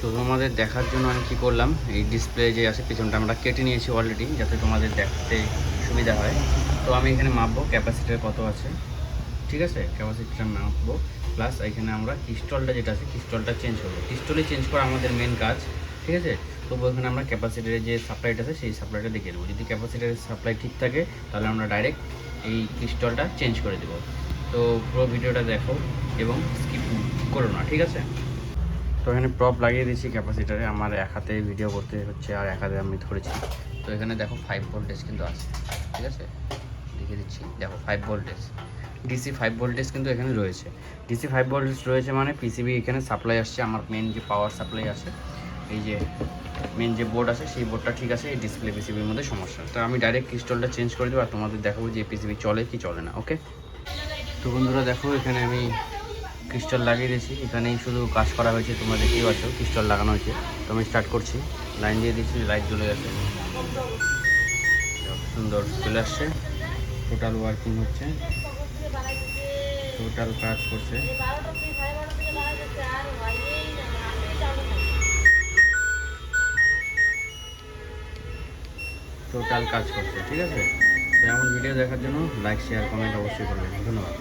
তো তোমাদের দেখার জন্য আমি কী করলাম, এই ডিসপ্লে যে আছে পিছনটা আমরা কেটে নিয়েছি অলরেডি, যাতে তোমাদের দেখতে সুবিধা হয়। তো আমি এখানে মাপবো ক্যাপাসিটার কত আছে, ঠিক আছে, ক্যাপাসিটিটা মাপবো। প্লাস এখানে আমরা ক্রিস্টলটা যেটা আছে ক্রিস্টলটা চেঞ্জ করবো। ক্রিস্টলে চেঞ্জ করা আমাদের মেন কাজ, ঠিক আছে। তবু এখানে আমরা ক্যাপাসিটারের যে সাপ্লাইটা আছে সেই সাপ্লাইটা দেখিয়ে দেবো। যদি ক্যাপাসিটারের সাপ্লাই ঠিক থাকে তাহলে আমরা ডাইরেক্ট এই ক্রিস্টলটা চেঞ্জ করে দেবো। তো পুরো ভিডিওটা দেখো এবং স্কিপ করো না, ঠিক আছে। তো এখানে প্রপ লাগিয়ে দিয়েছি ক্যাপাসিটারে, আমার এক হাতে ভিডিও করতে হচ্ছে আর এক হাতে আমি ধরেছি। তো এখানে দেখো 5 ভোল্টেজ কিন্তু আছে, ঠিক আছে, দেখিয়ে দিচ্ছি। দেখো 5 ভোল্টেজ, ডিসি 5 ভোল্টেজ কিন্তু এখানে রয়েছে। ডিসি 5 ভোল্টেজ রয়েছে মানে পিসিবি এখানে সাপ্লাই আসছে, আমার মেন যে পাওয়ার সাপ্লাই আছে, এই যে মেন যে বোর্ড আছে সেই বোর্ডটা ঠিক আছে, এই ডিসপ্লে পিসিবির মধ্যে সমস্যা। তো আমি ডাইরেক্ট ক্রিস্টলটা চেঞ্জ করে দেবো আর তোমাদের দেখাবো যে পিসিবি চলে কি চলে না। ওকে, তো বন্ধুরা দেখো এখানে আমি ক্রিস্টাল লাগিয়ে দিয়েছি, এখানেই শুধু কাজ করা হয়েছে, তোমরা দেখতেই পাচ্ছ ক্রিস্টাল লাগানো হয়েছে। তো আমি স্টার্ট করছি, লাইন দিয়ে দিচ্ছি, লাইট জ্বলে গেছে, সুন্দর চলে আসছে। টোটাল ওয়ার্কিং হচ্ছে, টোটাল কাজ করছে, টোটাল কাজ করছে, ঠিক আছে। তো এমন ভিডিও দেখার জন্য লাইক শেয়ার কমেন্ট অবশ্যই করবেন, ধন্যবাদ।